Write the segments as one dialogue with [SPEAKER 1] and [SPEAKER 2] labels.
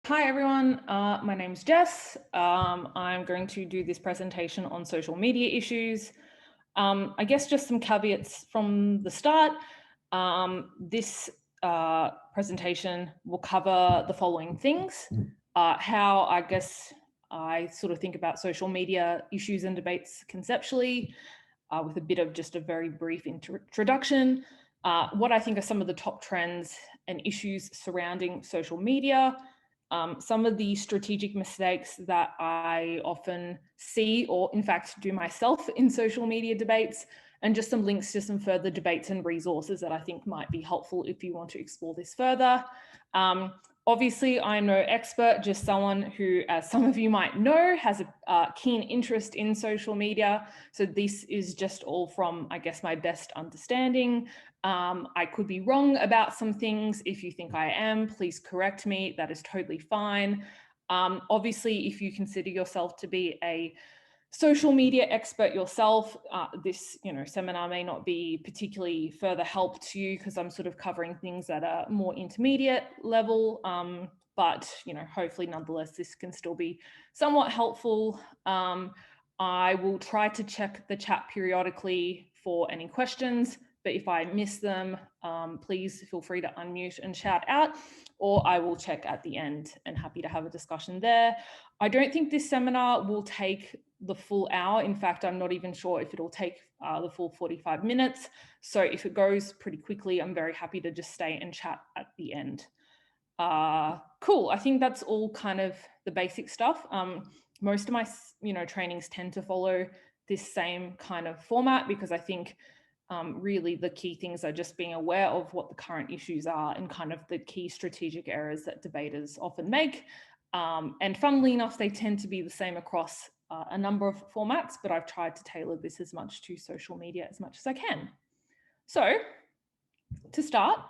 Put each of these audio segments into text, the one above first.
[SPEAKER 1] Hi everyone, my name's Jess. I'm going to do this presentation on social media issues. I guess just some caveats from the start. This presentation will cover the following things. How I guess I sort of think about social media issues and debates conceptually, with a bit of just a very brief introduction. What I think are some of the top trends and issues surrounding social media. Some of the strategic mistakes that I often see or in fact do myself in social media debates, and just some links to some further debates and resources that I think might be helpful if you want to explore this further. Obviously, I'm no expert, just someone who, as some of you might know, has a keen interest in social media. So this is just all from, I guess, my best understanding. I could be wrong about some things. If you think I am, please correct me. That is totally fine. Obviously, if you consider yourself to be a social media expert yourself, this seminar may not be particularly further help to you because I'm sort of covering things at a more intermediate level. But hopefully nonetheless, this can still be somewhat helpful. I will try to check the chat periodically for any questions, but if I miss them, please feel free to unmute and shout out, or I will check at the end and happy to have a discussion there. I don't think this seminar will take the full hour. In fact, I'm not even sure if it'll take the full 45 minutes. So if it goes pretty quickly, I'm very happy to just stay and chat at the end. Cool, I think that's all kind of the basic stuff. Most of my trainings tend to follow this same kind of format because I think really the key things are just being aware of what the current issues are and kind of the key strategic errors that debaters often make. And funnily enough, they tend to be the same across a number of formats, but I've tried to tailor this as much to social media as much as I can. So to start,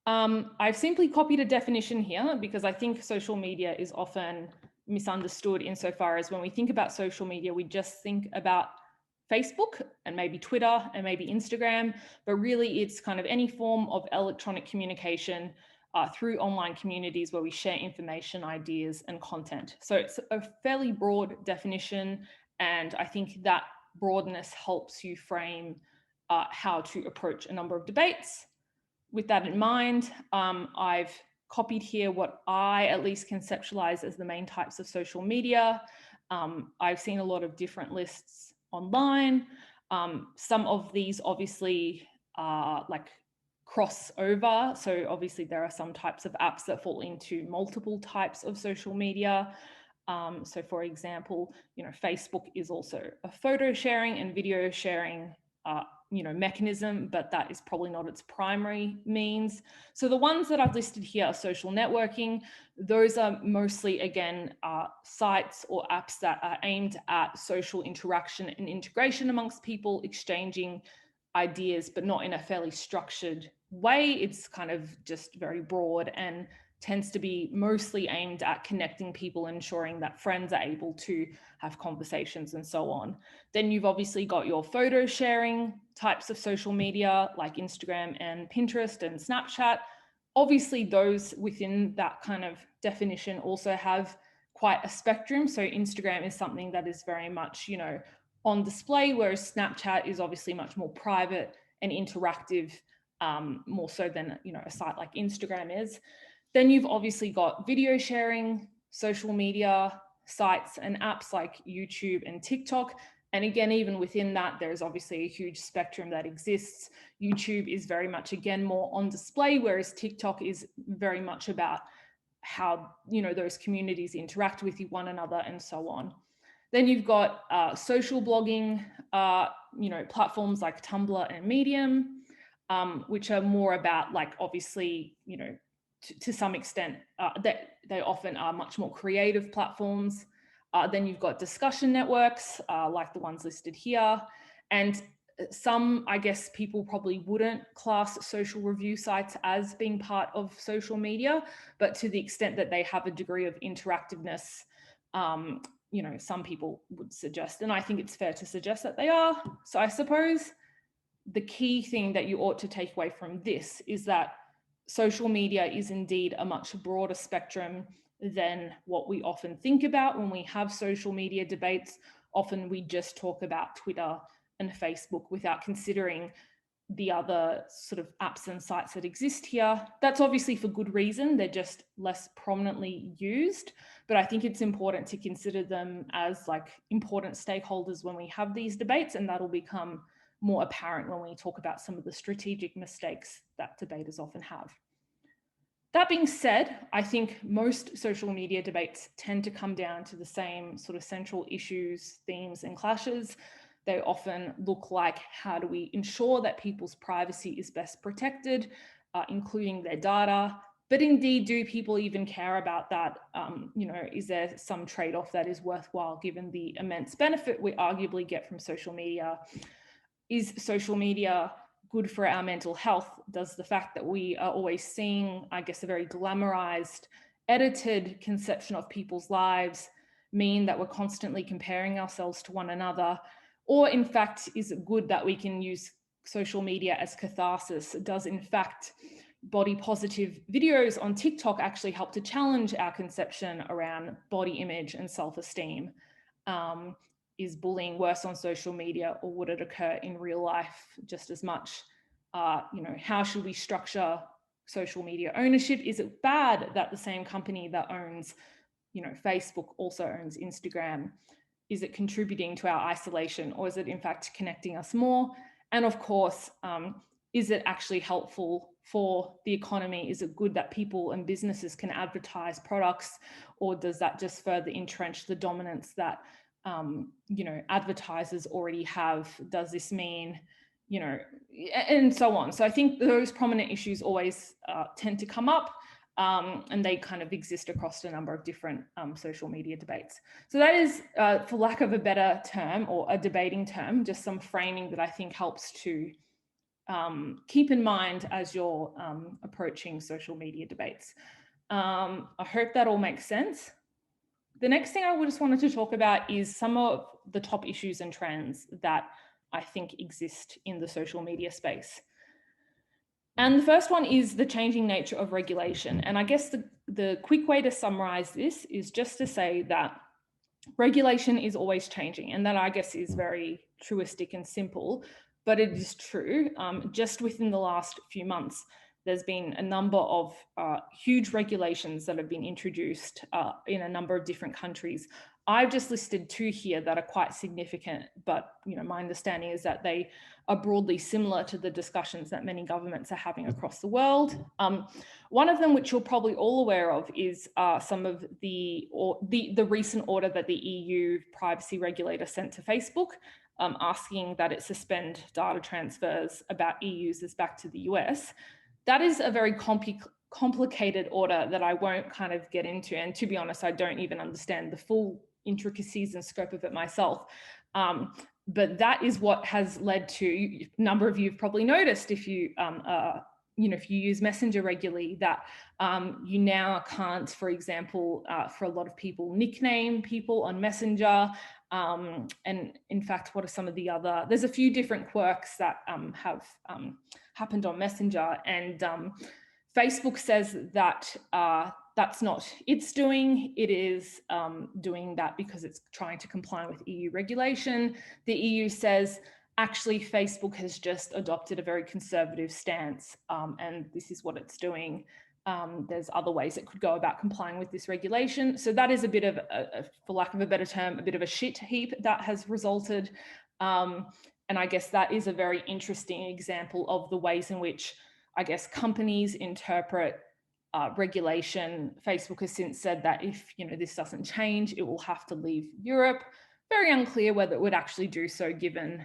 [SPEAKER 1] I've simply copied a definition here because I think social media is often misunderstood insofar as when we think about social media, we just think about Facebook and maybe Twitter and maybe Instagram, but really it's kind of any form of electronic communication through online communities where we share information, ideas, and content. So it's a fairly broad definition, and I think that broadness helps you frame how to approach a number of debates. With that in mind, I've copied here what I at least conceptualize as the main types of social media. I've seen a lot of different lists online. Some of these obviously are like crossover. So obviously there are some types of apps that fall into multiple types of social media. So for example, Facebook is also a photo sharing and video sharing mechanism, but that is probably not its primary means. So the ones that I've listed here are social networking. Those are mostly, again, sites or apps that are aimed at social interaction and integration amongst people, exchanging ideas, but not in a fairly structured way. It's kind of just very broad and tends to be mostly aimed at connecting people, ensuring that friends are able to have conversations and so on. Then you've obviously got your photo sharing types of social media like Instagram and Pinterest and Snapchat. Obviously, those within that kind of definition also have quite a spectrum. So Instagram is something that is very much, on display, whereas Snapchat is obviously much more private and interactive, more so than, a site like Instagram is. Then you've obviously got video sharing, social media sites and apps like YouTube and TikTok. And again, even within that, there's obviously a huge spectrum that exists. YouTube is very much, again, more on display, whereas TikTok is very much about how, those communities interact with one another and so on. Then you've got social blogging, platforms like Tumblr and Medium, which are more about, like, obviously, to some extent, that they often are much more creative platforms. Then you've got discussion networks, like the ones listed here. And some, I guess, people probably wouldn't class social review sites as being part of social media, but to the extent that they have a degree of interactiveness, some people would suggest, and I think it's fair to suggest that they are. So I suppose the key thing that you ought to take away from this is that social media is indeed a much broader spectrum than what we often think about when we have social media debates. Often we just talk about Twitter and Facebook without considering the other sort of apps and sites that exist here. That's obviously for good reason. They're just less prominently used, but I think it's important to consider them as like important stakeholders when we have these debates, and that'll become more apparent when we talk about some of the strategic mistakes that debaters often have. That being said, I think most social media debates tend to come down to the same sort of central issues, themes, and clashes. They often look like, how do we ensure that people's privacy is best protected, including their data? But indeed, do people even care about that? Is there some trade-off that is worthwhile given the immense benefit we arguably get from social media? Is social media good for our mental health? Does the fact that we are always seeing, I guess, a very glamorized, edited conception of people's lives mean that we're constantly comparing ourselves to one another? Or in fact, is it good that we can use social media as catharsis? Does in fact body positive videos on TikTok actually help to challenge our conception around body image and self-esteem? Is bullying worse on social media, or would it occur in real life just as much? How should we structure social media ownership? Is it bad that the same company that owns, Facebook also owns Instagram? Is it contributing to our isolation, or is it in fact connecting us more? And of course, is it actually helpful for the economy? Is it good that people and businesses can advertise products, or does that just further entrench the dominance that advertisers already have? Does this mean, and so on. So I think those prominent issues always tend to come up, and they kind of exist across a number of different social media debates. So that is, for lack of a better term or a debating term, just some framing that I think helps to keep in mind as you're approaching social media debates. I hope that all makes sense. The next thing I just wanted to talk about is some of the top issues and trends that I think exist in the social media space. And the first one is the changing nature of regulation. And I guess the quick way to summarize this is just to say that regulation is always changing, and that, I guess, is very truistic and simple, but it is true. Just within the last few months, there's been a number of huge regulations that have been introduced in a number of different countries. I've just listed two here that are quite significant, but my understanding is that they are broadly similar to the discussions that many governments are having across the world. One of them, which you're probably all aware of, is some of the recent order that the EU privacy regulator sent to Facebook, asking that it suspend data transfers about EU users back to the US. That is a very complicated order that I won't kind of get into. And to be honest, I don't even understand the full intricacies and scope of it myself. But that is what has led to, a number of you have probably noticed, if you if you use Messenger regularly, that you now can't, for example, for a lot of people, nickname people on Messenger. And in fact, what are some of the other, there's a few different quirks that have happened on Messenger, and Facebook says that that's not its doing. It is doing that because it's trying to comply with EU regulation. The EU says, actually, Facebook has just adopted a very conservative stance, and this is what it's doing. There's other ways it could go about complying with this regulation. So that is a bit of, for lack of a better term, a bit of a shit heap that has resulted. And I guess that is a very interesting example of the ways in which, I guess, companies interpret regulation. Facebook has since said that if this doesn't change, it will have to leave Europe. Very unclear whether it would actually do so, given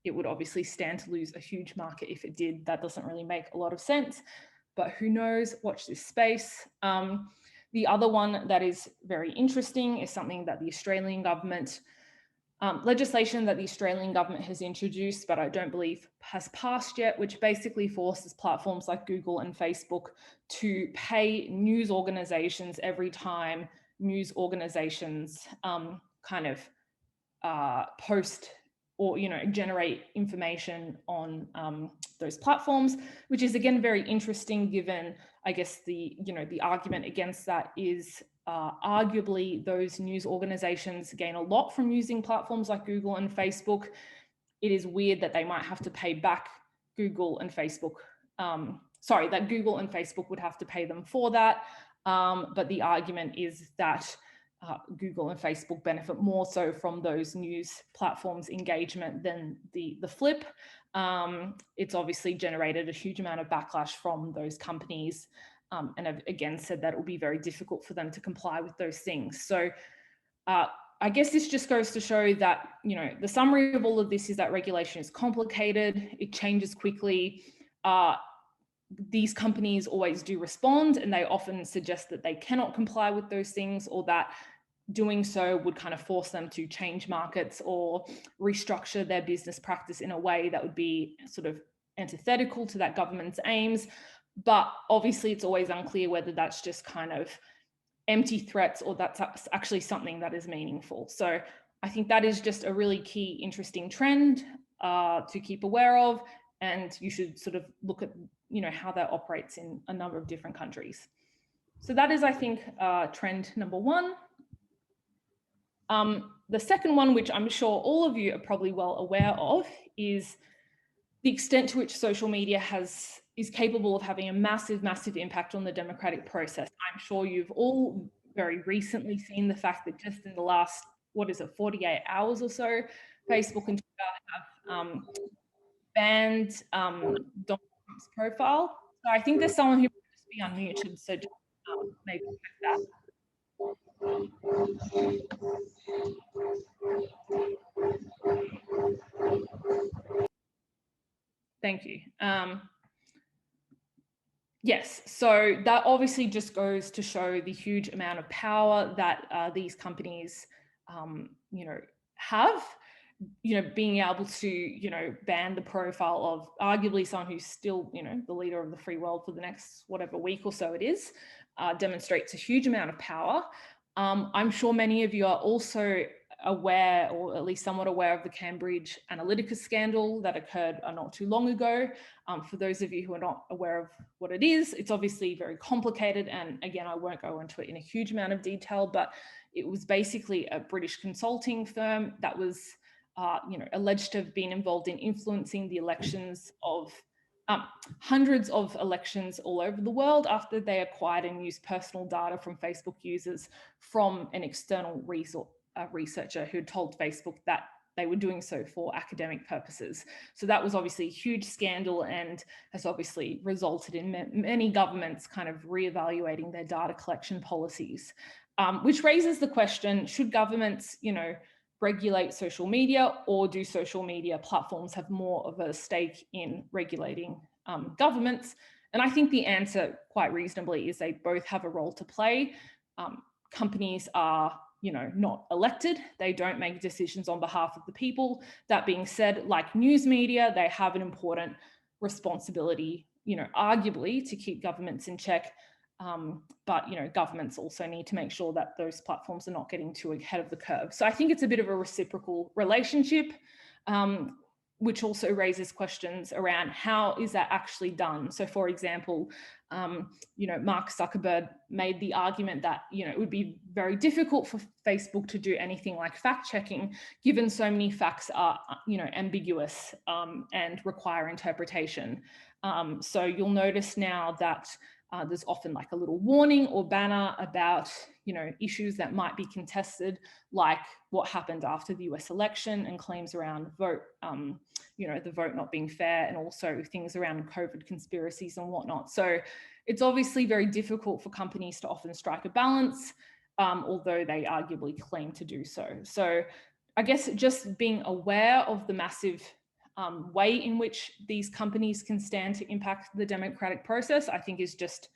[SPEAKER 1] it would obviously stand to lose a huge market if it did. That doesn't really make a lot of sense, but who knows? Watch this space. The other one that is very interesting is something that the Australian government, legislation that the Australian government has introduced, but I don't believe has passed yet, which basically forces platforms like Google and Facebook to pay news organizations every time news organizations post or generate information on those platforms, which is again very interesting given, I guess, the argument against that is arguably those news organizations gain a lot from using platforms like Google and Facebook. It is weird that they might have to pay back Google and Facebook. That Google and Facebook would have to pay them for that. But the argument is that Google and Facebook benefit more so from those news platforms' engagement than the flip. It's obviously generated a huge amount of backlash from those companies, and have again said that it will be very difficult for them to comply with those things. So I guess this just goes to show that, the summary of all of this is that regulation is complicated, it changes quickly. These companies always do respond, and they often suggest that they cannot comply with those things, or that doing so would kind of force them to change markets or restructure their business practice in a way that would be sort of antithetical to that government's aims. But obviously it's always unclear whether that's just kind of empty threats or that's actually something that is meaningful. So I think that is just a really key, interesting trend to keep aware of, and you should sort of look at how that operates in a number of different countries. So that is, I think, trend number one. The second one, which I'm sure all of you are probably well aware of, is the extent to which social media is capable of having a massive, massive impact on the democratic process. I'm sure you've all very recently seen the fact that just in the last, 48 hours or so, Facebook and Twitter have banned Donald Trump's profile. So I think there's someone who might just be unmuted, so just maybe check that. Thank you. Yes, so that obviously just goes to show the huge amount of power that these companies, have. Being able to, ban the profile of arguably someone who's still, the leader of the free world for the next whatever week or so it is, demonstrates a huge amount of power. I'm sure many of you are also aware, or at least somewhat aware, of the Cambridge Analytica scandal that occurred not too long ago. For those of you who are not aware of what it is, it's obviously very complicated, and again, I won't go into it in a huge amount of detail, but it was basically a British consulting firm that was alleged to have been involved in influencing the elections of hundreds of elections all over the world after they acquired and used personal data from Facebook users from an external researcher who had told Facebook that they were doing so for academic purposes. So that was obviously a huge scandal and has obviously resulted in many governments kind of reevaluating their data collection policies, which raises the question, should governments, regulate social media, or do social media platforms have more of a stake in regulating governments? And I think the answer, quite reasonably, is they both have a role to play. Companies are, not elected. They don't make decisions on behalf of the people. That being said, like news media, they have an important responsibility, arguably, to keep governments in check. But governments also need to make sure that those platforms are not getting too ahead of the curve. So I think it's a bit of a reciprocal relationship, which also raises questions around how is that actually done. So for example, Mark Zuckerberg made the argument that it would be very difficult for Facebook to do anything like fact checking, given so many facts are ambiguous and require interpretation. So you'll notice now that there's often like a little warning or banner about, issues that might be contested, like what happened after the US election and claims around vote, the vote not being fair, and also things around COVID conspiracies and whatnot. So it's obviously very difficult for companies to often strike a balance, although they arguably claim to do so. So I guess just being aware of the massive way in which these companies can stand to impact the democratic process, I think is just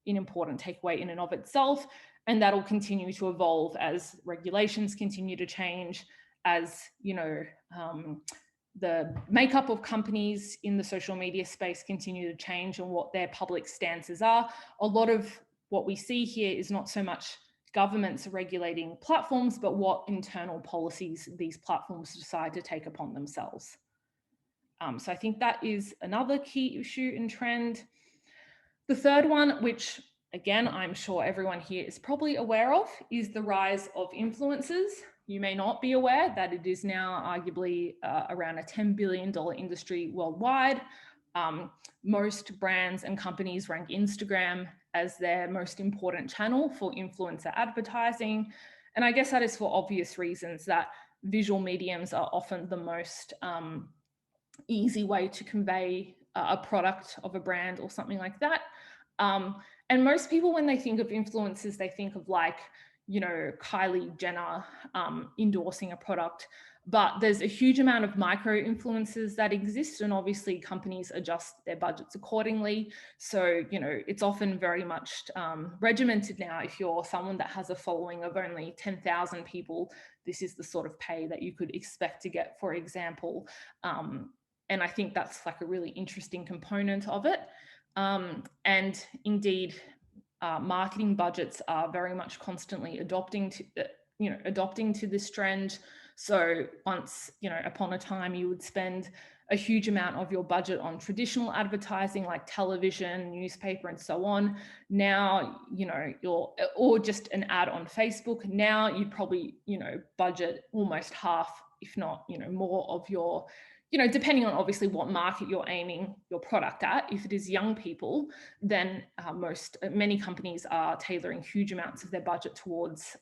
[SPEAKER 1] an important takeaway in and of itself. And that'll continue to evolve as regulations continue to change, as, the makeup of companies in the social media space continue to change and what their public stances are. A lot of what we see here is not so much governments are regulating platforms, but what internal policies these platforms decide to take upon themselves. So I think that is another key issue and trend. The third one, which again, I'm sure everyone here is probably aware of, is the rise of influencers. You may not be aware that it is now arguably around a $10 billion industry worldwide. Most brands and companies rank Instagram as their most important channel for influencer advertising. And I guess that is for obvious reasons, that visual mediums are often the most easy way to convey a product of a brand or something like that. And most people, when they think of influencers, they think of like, you know, Kylie Jenner endorsing a product, but there's a huge amount of micro influencers that exist, and obviously companies adjust their budgets accordingly. So, you know, it's often very much regimented now. If you're someone that has a following of only 10,000 people, this is the sort of pay that you could expect to get, for example. And I think that's like a really interesting component of it. And indeed, marketing budgets are very much constantly adopting to this trend. So once, you know, upon a time you would spend a huge amount of your budget on traditional advertising like television, newspaper, and so on. Now, you know, or just an ad on Facebook. Now you'd probably, you know, budget almost half, if not, you know, more of your, you know, depending on obviously what market you're aiming your product at. If it is young people, then many companies are tailoring huge amounts of their budget towards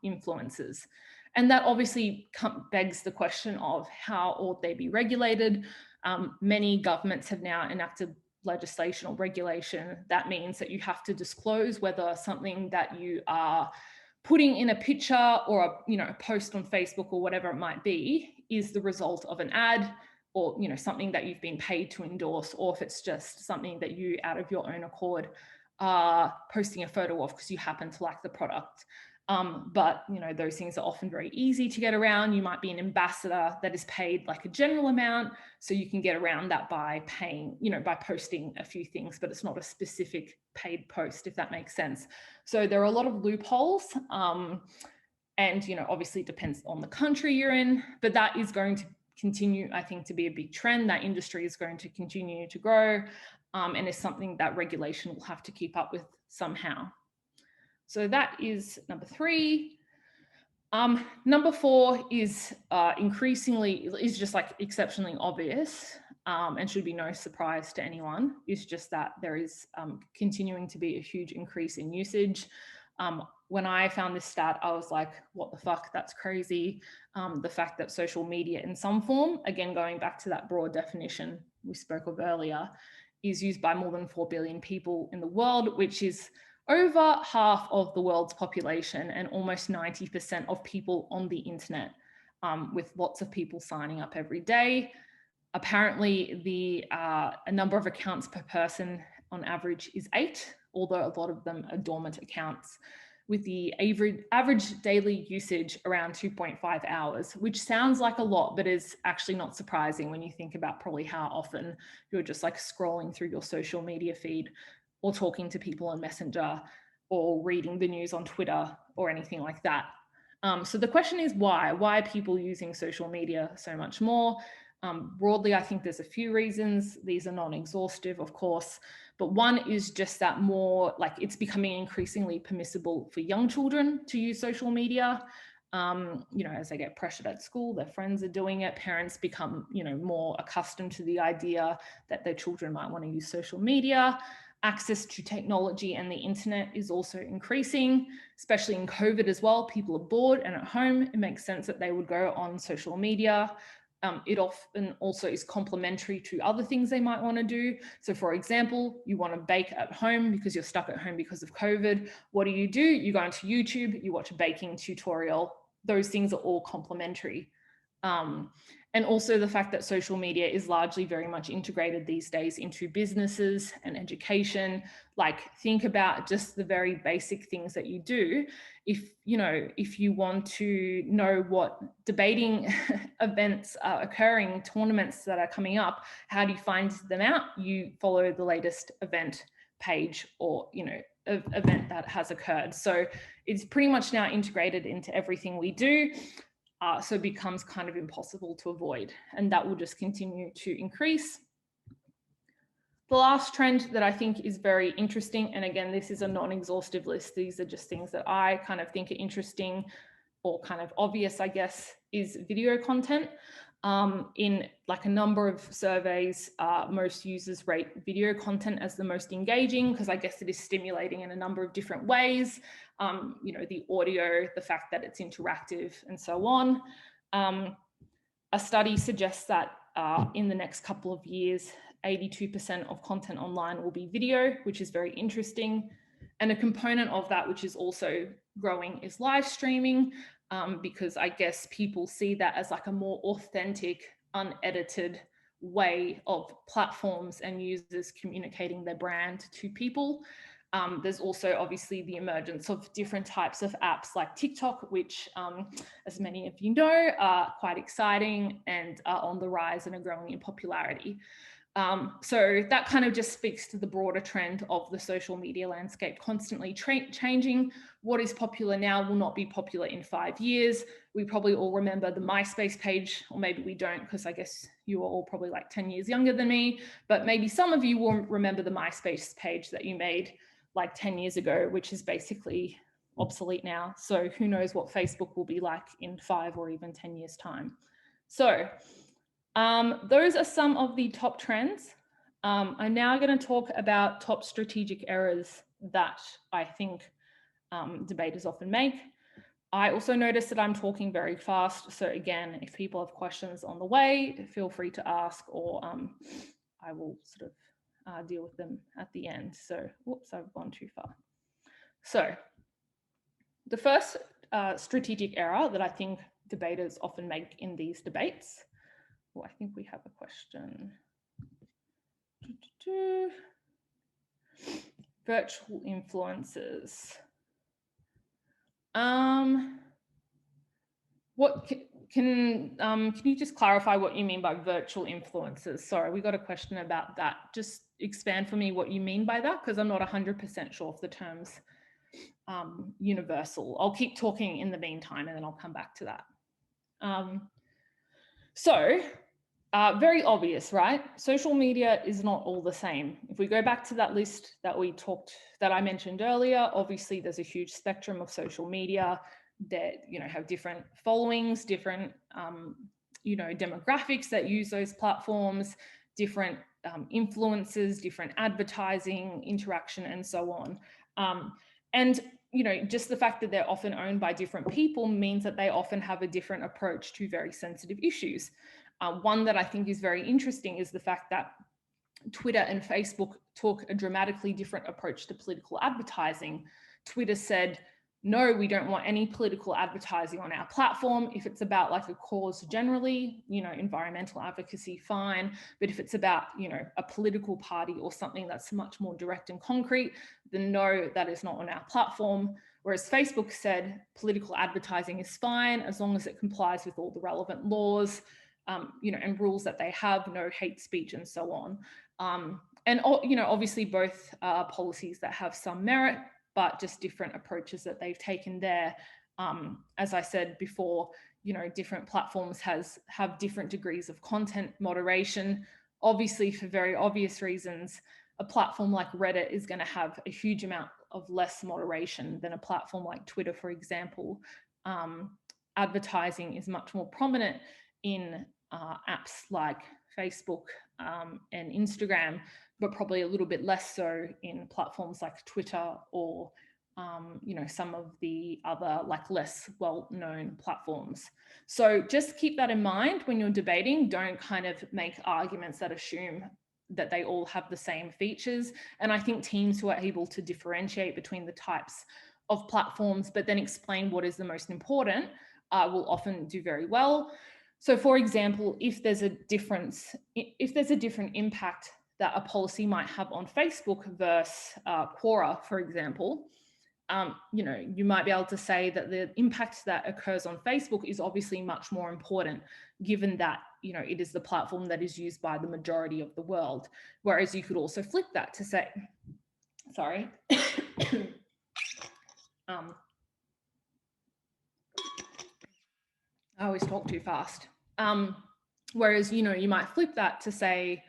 [SPEAKER 1] influencers. And that obviously begs the question of how ought they be regulated. Many governments have now enacted legislation or regulation that means that you have to disclose whether something that you are putting in a picture or a post on Facebook or whatever it might be is the result of an ad, or, you know, something that you've been paid to endorse, or if it's just something that you out of your own accord are posting a photo of because you happen to like the product. But, you know, those things are often very easy to get around. You might be an ambassador that is paid like a general amount, so you can get around that by paying, you know, by posting a few things, but it's not a specific paid post, if that makes sense. So there are a lot of loopholes. And, you know, obviously it depends on the country you're in, but that is going to continue, I think, to be a big trend. That industry is going to continue to grow, and is something that regulation will have to keep up with somehow. So that is number 3. Number 4 is just like exceptionally obvious, and should be no surprise to anyone, is just that there is continuing to be a huge increase in usage. When I found this stat, I was like, what the fuck, that's crazy. The fact that social media in some form, again, going back to that broad definition we spoke of earlier, is used by more than 4 billion people in the world, which is over half of the world's population and almost 90% of people on the internet, with lots of people signing up every day. Apparently, the number of accounts per person on average is 8, although a lot of them are dormant accounts, with the average daily usage around 2.5 hours, which sounds like a lot, but is actually not surprising when you think about probably how often you're just like scrolling through your social media feed, or talking to people on Messenger, or reading the news on Twitter or anything like that. So the question is why? Why are people using social media so much more? Broadly, I think there's a few reasons. These are non-exhaustive, of course, but one is just that more like it's becoming increasingly permissible for young children to use social media. You know, as they get pressured at school, their friends are doing it. Parents become, you know, more accustomed to the idea that their children might want to use social media. Access to technology and the internet is also increasing, especially in COVID as well. People are bored and at home. It makes sense that they would go on social media. It often also is complementary to other things they might want to do. So for example, you want to bake at home because you're stuck at home because of COVID. What do? You go onto YouTube, you watch a baking tutorial. Those things are all complementary. And also the fact that social media is largely very much integrated these days into businesses and education. Like, think about just the very basic things that you do. If you want to know what debating events are occurring, tournaments that are coming up, how do you find them out? You follow the latest event page, or, you know, event that has occurred. So it's pretty much now integrated into everything we do. So it becomes kind of impossible to avoid, and that will just continue to increase. The last trend that I think is very interesting, and again, this is a non-exhaustive list, these are just things that I kind of think are interesting or kind of obvious, I guess, is video content. In like a number of surveys, most users rate video content as the most engaging because I guess it is stimulating in a number of different ways. You know, the audio, the fact that it's interactive and so on. A study suggests that in the next couple of years, 82% of content online will be video, which is very interesting. And a component of that, which is also growing, is live streaming, because I guess people see that as like a more authentic, unedited way of platforms and users communicating their brand to people. There's also obviously the emergence of different types of apps like TikTok, which, as many of you know, are quite exciting and are on the rise and are growing in popularity. So that kind of just speaks to the broader trend of the social media landscape constantly changing. What is popular now will not be popular in 5 years. We probably all remember the MySpace page, or maybe we don't, because I guess you are all probably like 10 years younger than me, but maybe some of you will remember the MySpace page that you made like 10 years ago, which is basically obsolete now. So who knows what Facebook will be like in 5 or even 10 years time. So those are some of the top trends. I'm now going to talk about top strategic errors that I think debaters often make. I also noticed that I'm talking very fast. So again, if people have questions on the way, feel free to ask, or I will sort of deal with them at the end. So, whoops, I've gone too far. So the first strategic error that I think debaters often make in these debates. Oh, I think we have a question. Virtual influencers. What can you just clarify what you mean by virtual influencers? Sorry, we got a question about that. Just expand for me what you mean by that, because I'm not 100% sure if the term's universal. I'll keep talking in the meantime and then I'll come back to that. Very obvious, right? Social media is not all the same. If we go back to that list that I mentioned earlier, obviously there's a huge spectrum of social media that, you know, have different followings, different, you know, demographics that use those platforms, different influences, different advertising, interaction, and so on. And you know, just the fact that they're often owned by different people means that they often have a different approach to very sensitive issues. One that I think is very interesting is the fact that Twitter and Facebook took a dramatically different approach to political advertising. Twitter said, no, we don't want any political advertising on our platform. If it's about like a cause generally, you know, environmental advocacy, fine. But if it's about, you know, a political party or something that's much more direct and concrete, then no, that is not on our platform. Whereas Facebook said political advertising is fine as long as it complies with all the relevant laws, you know, and rules that they have, no hate speech and so on. And, you know, obviously both are policies that have some merit, but just different approaches that they've taken there. As I said before, you know, different platforms have different degrees of content moderation. Obviously, for very obvious reasons, a platform like Reddit is going to have a huge amount of less moderation than a platform like Twitter, for example. Advertising is much more prominent in apps like Facebook and Instagram, but probably a little bit less so in platforms like Twitter or, you know, some of the other like less well-known platforms. So just keep that in mind when you're debating. Don't kind of make arguments that assume that they all have the same features. And I think teams who are able to differentiate between the types of platforms, but then explain what is the most important, will often do very well. So for example, if there's a different impact that a policy might have on Facebook versus Quora, for example, you know, you might be able to say that the impact that occurs on Facebook is obviously much more important, given that, you know, it is the platform that is used by the majority of the world. Whereas you could also flip that to say, sorry, I always talk too fast. Whereas, you know, you might flip that to say,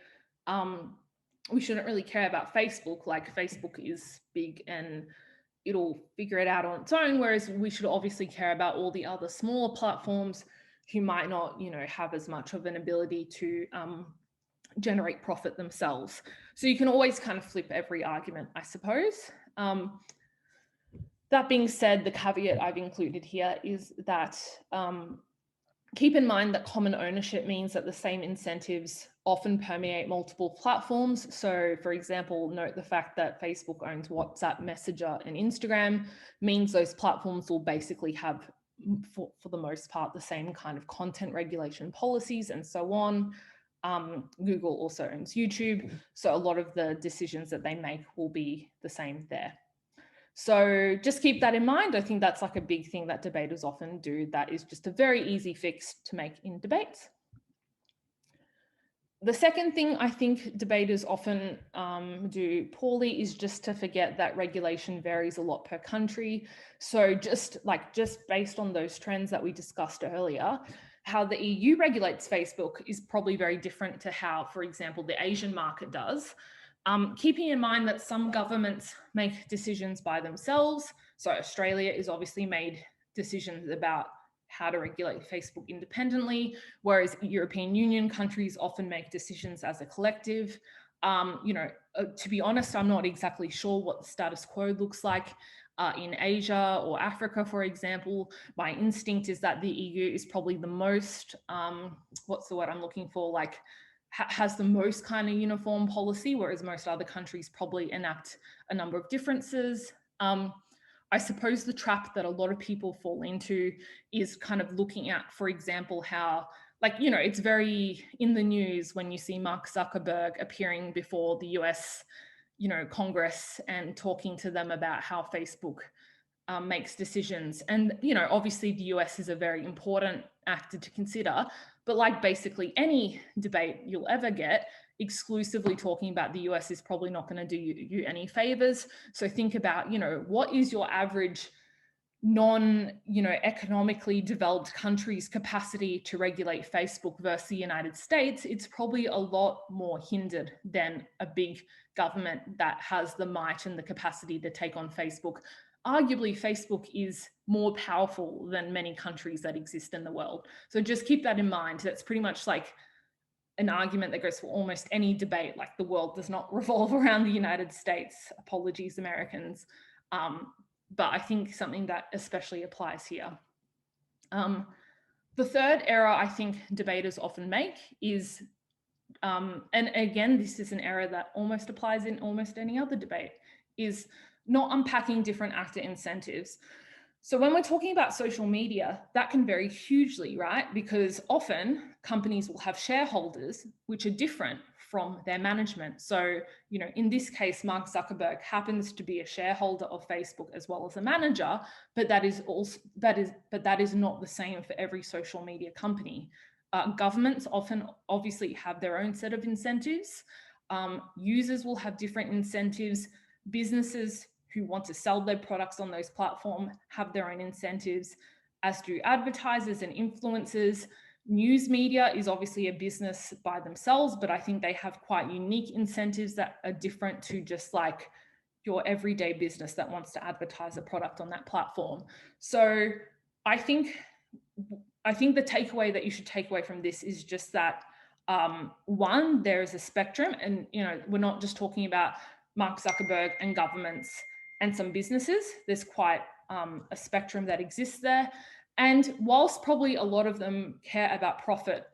[SPEAKER 1] we shouldn't really care about Facebook, like Facebook is big and it'll figure it out on its own, whereas we should obviously care about all the other smaller platforms who might not, you know, have as much of an ability to generate profit themselves. So you can always kind of flip every argument, I suppose. That being said, the caveat I've included here is that keep in mind that common ownership means that the same incentives often permeate multiple platforms. So for example, note the fact that Facebook owns WhatsApp, Messenger, and Instagram means those platforms will basically have, for the most part, the same kind of content regulation policies and so on. Google also owns YouTube. So a lot of the decisions that they make will be the same there. So just keep that in mind. I think that's like a big thing that debaters often do. That is just a very easy fix to make in debates. The second thing I think debaters often do poorly is just to forget that regulation varies a lot per country. So just based on those trends that we discussed earlier, how the EU regulates Facebook is probably very different to how, for example, the Asian market does. Keeping in mind that some governments make decisions by themselves. So Australia is obviously made decisions about how to regulate Facebook independently, whereas European Union countries often make decisions as a collective. You know, to be honest, I'm not exactly sure what the status quo looks like in Asia or Africa, for example. My instinct is that the EU is probably the most, what's the word I'm looking for, like has the most kind of uniform policy, whereas most other countries probably enact a number of differences. I suppose the trap that a lot of people fall into is kind of looking at, for example, how, like, you know, it's very in the news when you see Mark Zuckerberg appearing before the US, you know, Congress and talking to them about how Facebook makes decisions. And, you know, obviously the US is a very important actor to consider, but like basically any debate you'll ever get, exclusively talking about the US is probably not going to do you any favors. So think about, you know, what is your average economically developed country's capacity to regulate Facebook versus the United States? It's probably a lot more hindered than a big government that has the might and the capacity to take on Facebook. Arguably, Facebook is more powerful than many countries that exist in the world. So just keep that in mind. That's pretty much like an argument that goes for almost any debate, like the world does not revolve around the United States. Apologies, Americans. But I think something that especially applies here. The third error I think debaters often make is, and again, this is an error that almost applies in almost any other debate, is not unpacking different actor incentives. So when we're talking about social media, that can vary hugely, right? Because often companies will have shareholders which are different from their management. So, you know, in this case, Mark Zuckerberg happens to be a shareholder of Facebook as well as a manager, but that is not the same for every social media company. Governments often obviously have their own set of incentives. Users will have different incentives. Businesses who want to sell their products on those platforms have their own incentives, as do advertisers and influencers. News media is obviously a business by themselves, but I think they have quite unique incentives that are different to just like your everyday business that wants to advertise a product on that platform. So I think the takeaway that you should take away from this is just that one, there is a spectrum, and you know, we're not just talking about Mark Zuckerberg and governments and some businesses. There's quite a spectrum that exists there. And whilst probably a lot of them care about profit,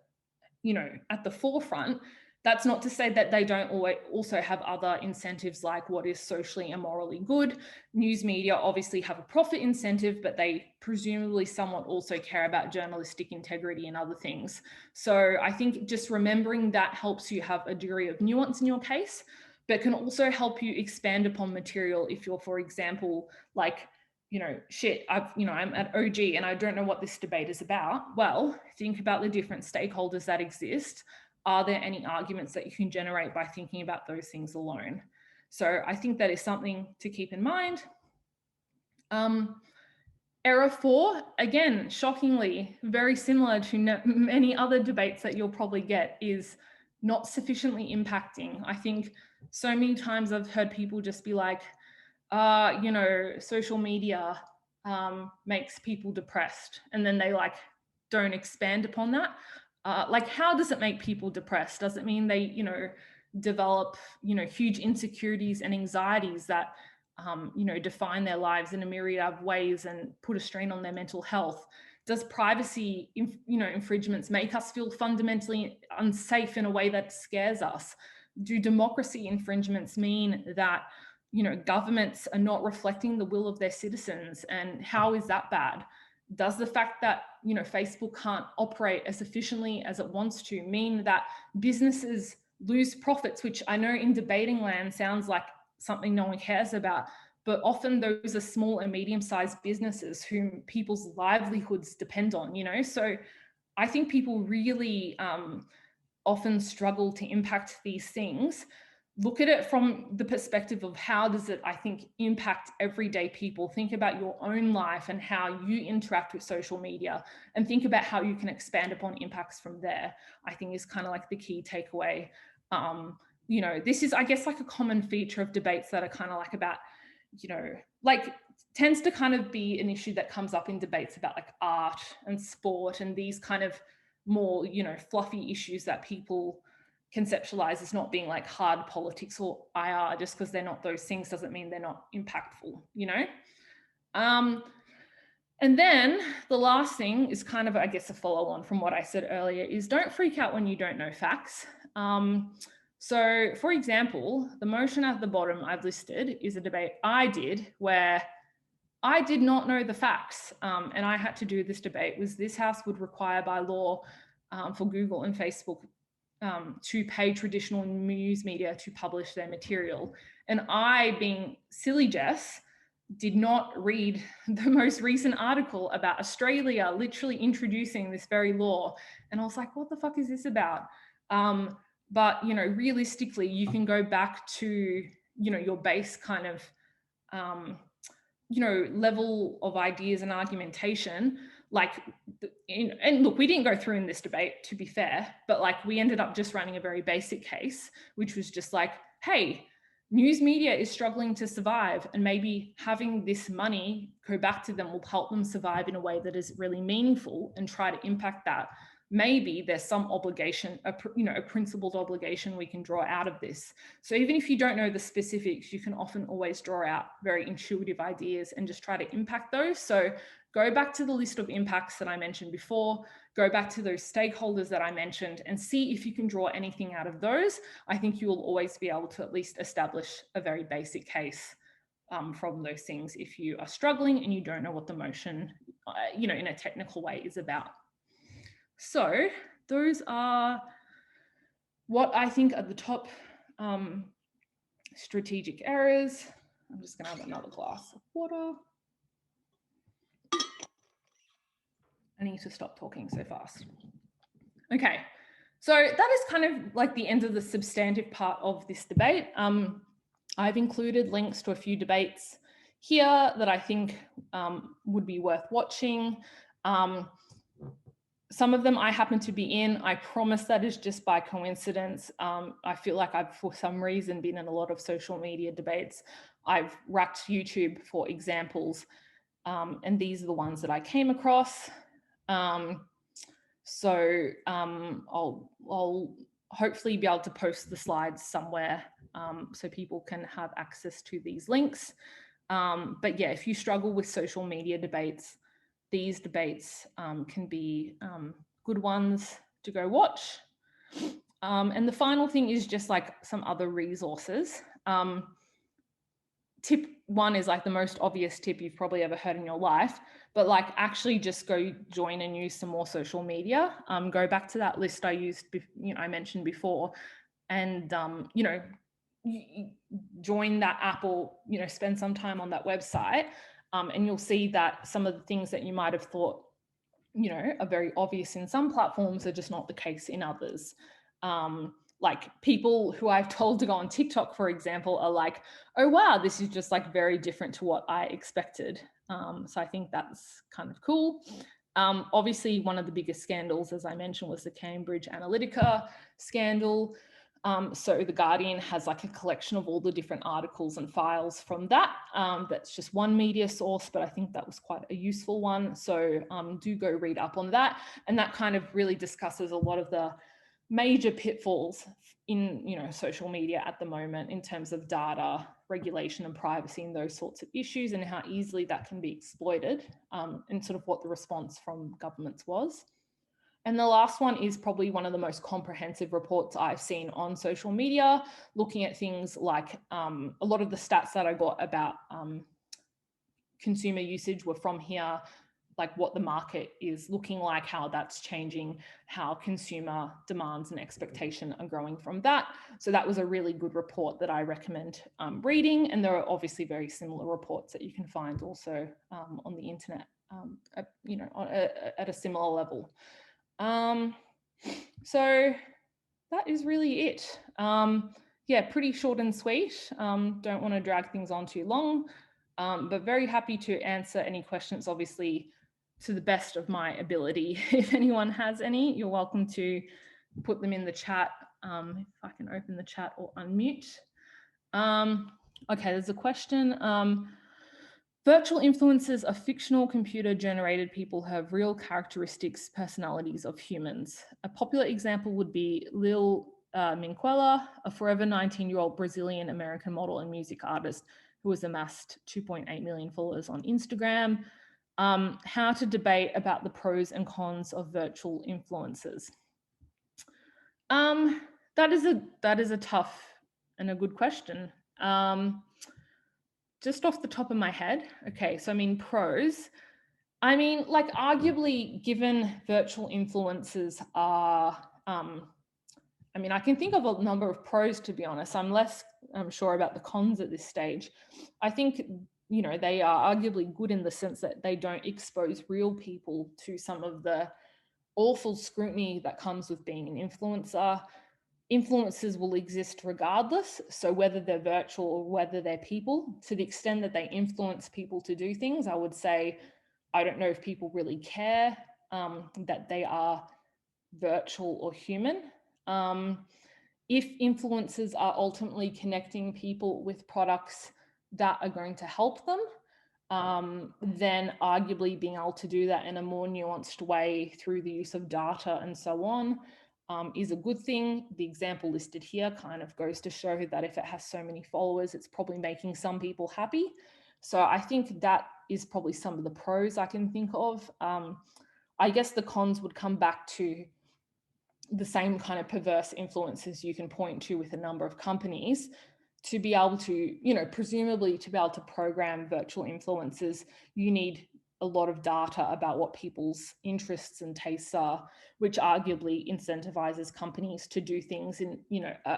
[SPEAKER 1] you know, at the forefront, that's not to say that they don't always also have other incentives like what is socially and morally good. News media obviously have a profit incentive, but they presumably somewhat also care about journalistic integrity and other things. So I think just remembering that helps you have a degree of nuance in your case, but can also help you expand upon material if you're, for example, like, you know, I'm at OG and I don't know what this debate is about. Well, think about the different stakeholders that exist. Are there any arguments that you can generate by thinking about those things alone? So I think that is something to keep in mind. Error 4, again, shockingly, very similar to many other debates that you'll probably get, is not sufficiently impacting. I think so many times I've heard people just be like, you know, social media makes people depressed, and then they like don't expand upon that. Like, how does it make people depressed? Does it mean they, you know, develop, you know, huge insecurities and anxieties that you know, define their lives in a myriad of ways and put a strain on their mental health? Does privacy, you know, infringements make us feel fundamentally unsafe in a way that scares us? Do democracy infringements mean that, you know, governments are not reflecting the will of their citizens? And how is that bad? Does the fact that, you know, Facebook can't operate as efficiently as it wants to mean that businesses lose profits, which I know in debating land sounds like something no one cares about, but often those are small and medium-sized businesses whom people's livelihoods depend on, you know? So I think people really often struggle to impact these things. Look at it from the perspective of how does it, I think, impact everyday people. Think about your own life and how you interact with social media, and think about how you can expand upon impacts from there, I think is kind of like the key takeaway. You know, this is, I guess, like a common feature of debates that are kind of like about, you know, like tends to kind of be an issue that comes up in debates about like art and sport and these kind of more, you know, fluffy issues that people conceptualize as not being like hard politics or IR. Just because they're not those things doesn't mean they're not impactful, you know? And then the last thing is kind of, I guess, a follow on from what I said earlier, is don't freak out when you don't know facts. So for example, the motion at the bottom I've listed is a debate I did where I did not know the facts, and I had to do this debate. Was this House would require by law for Google and Facebook to pay traditional news media to publish their material. And I, being silly Jess, did not read the most recent article about Australia literally introducing this very law. And I was like, what the fuck is this about? But, you know, realistically, you can go back to, you know, your base kind of, you know, level of ideas and argumentation. Like, and look, we didn't go through in this debate, to be fair, but like we ended up just running a very basic case, which was just like, hey, news media is struggling to survive, and maybe having this money go back to them will help them survive in a way that is really meaningful and try to impact that. Maybe there's some obligation, you know, a principled obligation we can draw out of this. So even if you don't know the specifics, you can often always draw out very intuitive ideas and just try to impact those. So go back to the list of impacts that I mentioned before, go back to those stakeholders that I mentioned, and see if you can draw anything out of those. I think you will always be able to at least establish a very basic case from those things if you are struggling and you don't know what the motion, you know, in a technical way is about. So those are what I think are the top strategic errors. I'm just going to have another glass of water. I need to stop talking so fast. Okay, so that is kind of like the end of the substantive part of this debate. I've included links to a few debates here that I think would be worth watching. Some of them I happen to be in. I promise that is just by coincidence. I feel like I've, for some reason, been in a lot of social media debates. I've racked YouTube for examples, and these are the ones that I came across. So I'll hopefully be able to post the slides somewhere so people can have access to these links. But yeah, if you struggle with social media debates, these debates can be good ones to go watch. And the final thing is just like some other resources. Tip one is like the most obvious tip you've probably ever heard in your life, but like actually just go join and use some more social media. Go back to that list I used, you know, I mentioned before, and you know, join that app or, you know, spend some time on that website. And you'll see that some of the things that you might have thought, you know, are very obvious in some platforms are just not the case in others. like people who I've told to go on TikTok, for example, are like, oh, wow, this is just like very different to what I expected. So I think that's kind of cool. Obviously, one of the biggest scandals, as I mentioned, was the Cambridge Analytica scandal. So The Guardian has like a collection of all the different articles and files from that. That's just one media source, but I think that was quite a useful one. So do go read up on that. And that kind of really discusses a lot of the major pitfalls in social media at the moment in terms of data regulation and privacy and those sorts of issues, and how easily that can be exploited, and sort of what the response from governments was. And the last one is probably one of the most comprehensive reports I've seen on social media, looking at things like a lot of the stats that I got about consumer usage were from here, like what the market is looking like, how that's changing, how consumer demands and expectation are growing from that. So that was a really good report that I recommend reading. And there are obviously very similar reports that you can find also on the internet, at a similar level. So that is really it. Yeah, pretty short and sweet. Don't want to drag things on too long, but very happy to answer any questions, obviously, to the best of my ability. If anyone has any, you're welcome to put them in the chat. If I can open the chat or unmute. Okay, there's a question. Virtual influencers are fictional computer-generated people who have real characteristics, personalities of humans. A popular example would be Lil Minquella, a forever 19-year-old Brazilian-American model and music artist who has amassed 2.8 million followers on Instagram. How to debate about the pros and cons of virtual influencers. That is a tough and a good question. Just off the top of my head, okay, so I mean pros. I mean, like arguably, given virtual influencers are, I mean, I can think of a number of pros, to be honest. I'm less sure about the cons at this stage. I think, they are arguably good in the sense that they don't expose real people to some of the awful scrutiny that comes with being an influencer. Influencers will exist regardless. So whether they're virtual or whether they're people, to the extent that they influence people to do things, I would say, I don't know if people really care that they are virtual or human. If influencers are ultimately connecting people with products that are going to help them, then arguably being able to do that in a more nuanced way through the use of data and so on is a good thing. The example listed here kind of goes to show that if it has so many followers, it's probably making some people happy. So I think that is probably some of the pros I can think of. I guess the cons would come back to the same kind of perverse influences you can point to with a number of companies. To be able to, presumably to be able to program virtual influencers, you need a lot of data about what people's interests and tastes are, which arguably incentivizes companies to do things in,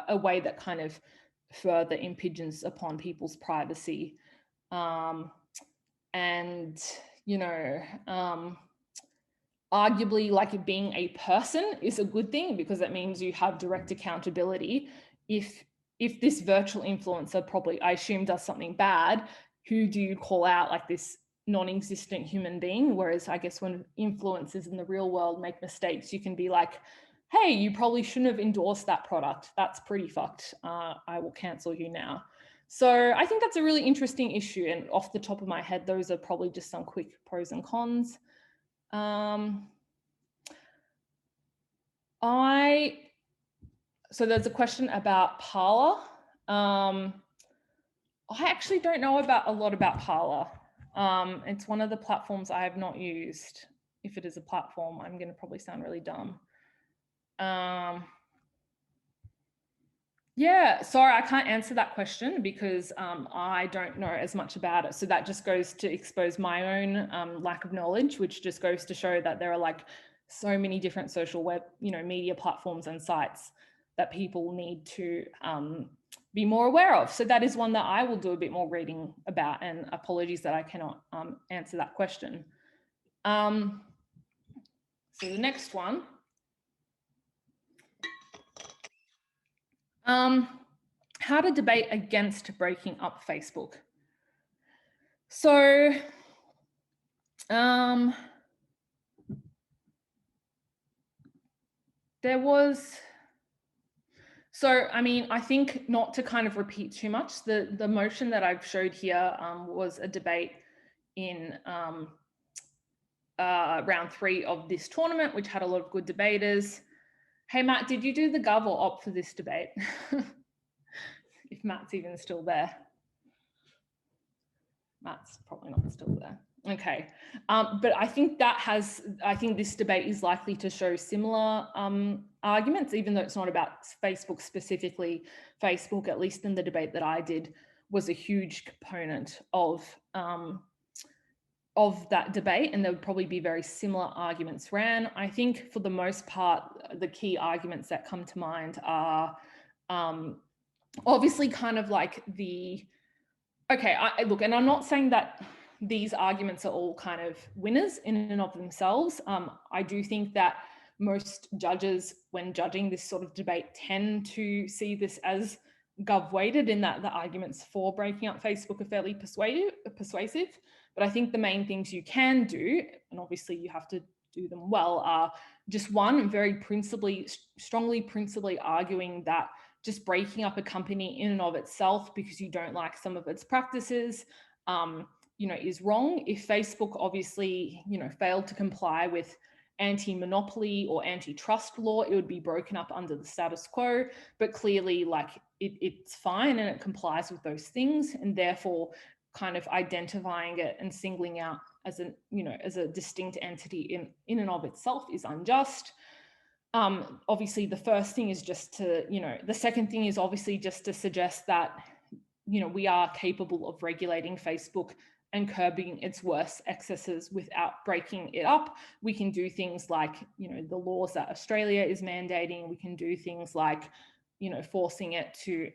[SPEAKER 1] a way that kind of further impinges upon people's privacy. Arguably, like, being a person is a good thing because it means you have direct accountability. If this virtual influencer probably, I assume, does something bad, who do you call out, like this non-existent human being? Whereas I guess when influencers in the real world make mistakes, you can be like, hey, you probably shouldn't have endorsed that product. That's pretty fucked. I will cancel you now. So I think that's a really interesting issue. And off the top of my head, those are probably just some quick pros and cons. So there's a question about Parler. I actually don't know a lot about Parler. It's one of the platforms I have not used. If it is a platform, I'm going to probably sound really dumb. Yeah, sorry, I can't answer that question because I don't know as much about it. So that just goes to expose my own lack of knowledge, which just goes to show that there are like so many different social web, media platforms and sites that people need to be more aware of. So that is one that I will do a bit more reading about, and apologies that I cannot answer that question. So the next one. How to debate against breaking up Facebook. So, I mean, I think, not to kind of repeat too much, the motion that I've showed here was a debate in round 3 of this tournament, which had a lot of good debaters. Hey, Matt, did you do the gov or opt for this debate? If Matt's even still there. Matt's probably not still there. Okay, but I think this debate is likely to show similar arguments, even though it's not about Facebook specifically. Facebook, at least in the debate that I did, was a huge component of that debate, and there would probably be very similar arguments ran. I think for the most part, the key arguments that come to mind are obviously kind of like look, and I'm not saying that these arguments are all kind of winners in and of themselves. I do think that most judges, when judging this sort of debate, tend to see this as gov-weighted, in that the arguments for breaking up Facebook are fairly persuasive. But I think the main things you can do, and obviously you have to do them well, are just one, very strongly principally arguing that just breaking up a company in and of itself because you don't like some of its practices, is wrong. If Facebook obviously, failed to comply with anti-monopoly or antitrust law, it would be broken up under the status quo. But clearly, it's fine and it complies with those things, and therefore kind of identifying it and singling out as a distinct entity in and of itself is unjust. Obviously, the first thing is just to, the second thing is obviously just to suggest that, we are capable of regulating Facebook and curbing its worst excesses without breaking it up. We can do things like, the laws that Australia is mandating. We can do things like, forcing it to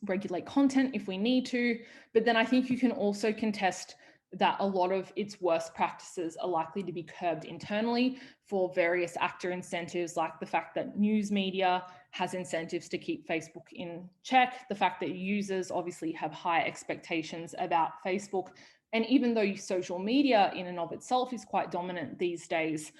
[SPEAKER 1] regulate content if we need to. But then I think you can also contest that a lot of its worst practices are likely to be curbed internally for various actor incentives, like the fact that news media has incentives to keep Facebook in check, the fact that users obviously have high expectations about Facebook. And even though social media in and of itself is quite dominant these days,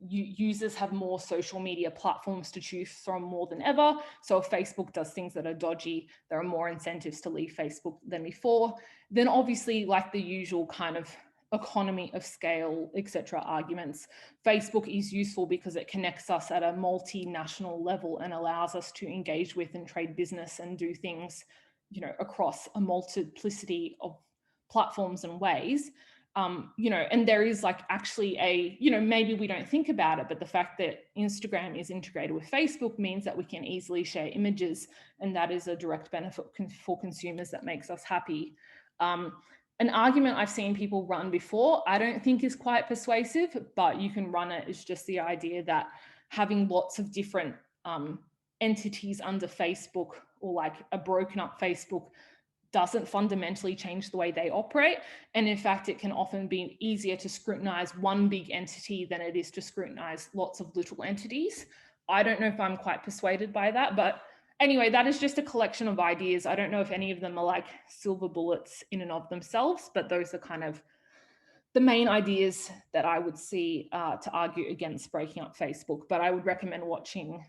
[SPEAKER 1] users have more social media platforms to choose from more than ever. So if Facebook does things that are dodgy, there are more incentives to leave Facebook than before. Then obviously, like the usual kind of economy of scale, etc. arguments, Facebook is useful because it connects us at a multinational level and allows us to engage with and trade business and do things, across a multiplicity of platforms and ways. And there is actually maybe we don't think about it, but the fact that Instagram is integrated with Facebook means that we can easily share images, and that is a direct benefit for consumers that makes us happy. An argument I've seen people run before, I don't think is quite persuasive, but you can run it, is just the idea that having lots of different entities under Facebook, or like a broken up Facebook, doesn't fundamentally change the way they operate. And in fact, it can often be easier to scrutinize one big entity than it is to scrutinize lots of little entities. I don't know if I'm quite persuaded by that, but anyway, that is just a collection of ideas. I don't know if any of them are like silver bullets in and of themselves, but those are kind of the main ideas that I would see to argue against breaking up Facebook. But I would recommend watching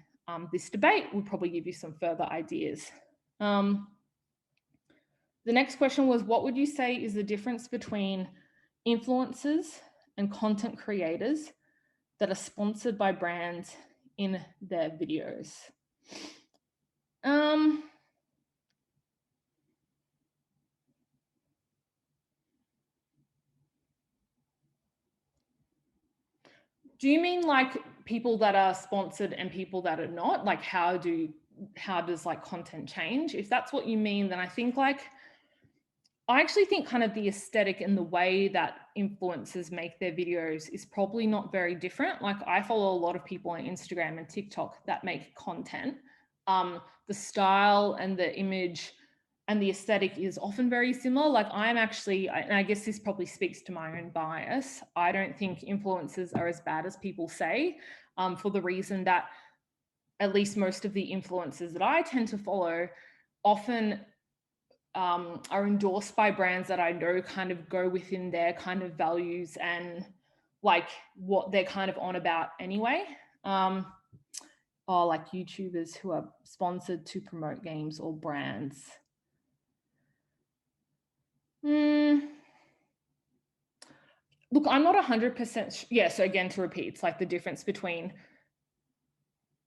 [SPEAKER 1] this debate. Would probably give you some further ideas. The next question was, what would you say is the difference between influencers and content creators that are sponsored by brands in their videos? Do you mean like people that are sponsored and people that are not? Like how does like content change? If that's what you mean, then I think I actually think kind of the aesthetic and the way that influencers make their videos is probably not very different. Like I follow a lot of people on Instagram and TikTok that make content. The style and the image and the aesthetic is often very similar. Like I'm actually, and I guess this probably speaks to my own bias, I don't think influencers are as bad as people say, for the reason that at least most of the influencers that I tend to follow often are endorsed by brands that I know kind of go within their kind of values and like what they're kind of on about anyway. Or like YouTubers who are sponsored to promote games or brands. Look, I'm not 100%. Yeah, so again, to repeat, it's like the difference between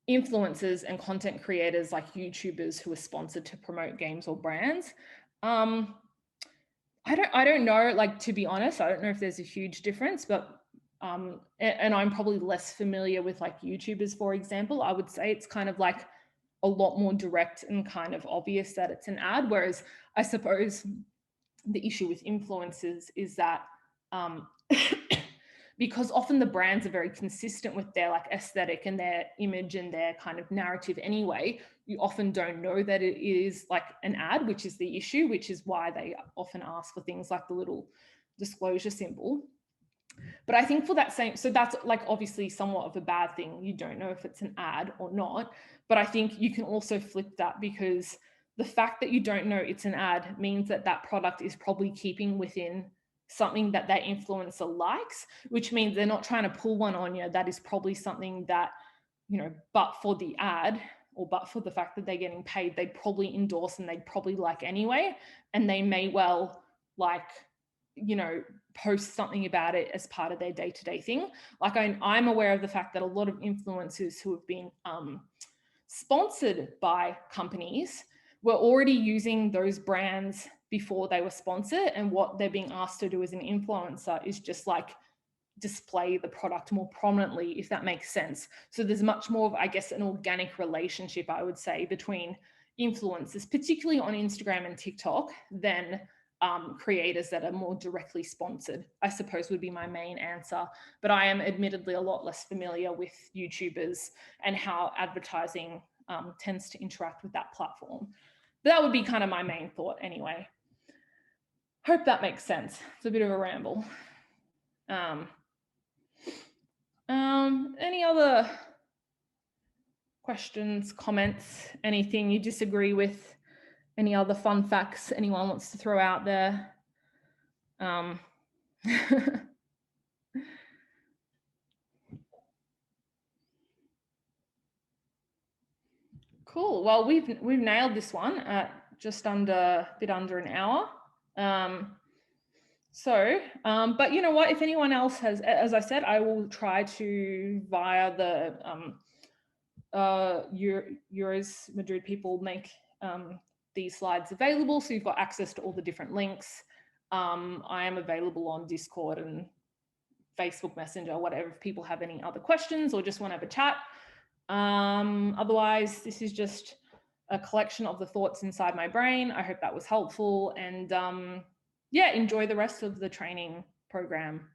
[SPEAKER 1] influencers and content creators like YouTubers who are sponsored to promote games or brands. I don't know, like, to be honest, I don't know if there's a huge difference, but and I'm probably less familiar with like YouTubers, for example. I would say it's kind of like a lot more direct and kind of obvious that it's an ad, whereas I suppose the issue with influencers is that because often the brands are very consistent with their like aesthetic and their image and their kind of narrative anyway, you often don't know that it is like an ad, which is the issue, which is why they often ask for things like the little disclosure symbol. But I think for that same, so that's like obviously somewhat of a bad thing. You don't know if it's an ad or not, but I think you can also flip that, because the fact that you don't know it's an ad means that that product is probably keeping within something that that influencer likes, which means they're not trying to pull one on you. That is probably something that, you know, but for the ad or but for the fact that they're getting paid, they'd probably endorse and they'd probably like anyway. And they may well like, you know, post something about it as part of their day-to-day thing. Like I'm aware of the fact that a lot of influencers who have been sponsored by companies were already using those brands before they were sponsored, and what they're being asked to do as an influencer is just like display the product more prominently, if that makes sense. So there's much more of, I guess, an organic relationship, I would say, between influencers, particularly on Instagram and TikTok, than creators that are more directly sponsored, I suppose would be my main answer. But I am admittedly a lot less familiar with YouTubers and how advertising tends to interact with that platform. But that would be kind of my main thought anyway. Hope that makes sense. It's a bit of a ramble. Any other questions, comments, anything you disagree with? Any other fun facts anyone wants to throw out there? Cool. Well, we've nailed this one at just a bit under an hour. But you know what? If anyone else has, as I said, I will try to via the Eudc Madrid people make these slides available, so you've got access to all the different links. I am available on Discord and Facebook Messenger, whatever, if people have any other questions or just want to have a chat. Otherwise, this is just a collection of the thoughts inside my brain. I hope that was helpful, and yeah, enjoy the rest of the training program.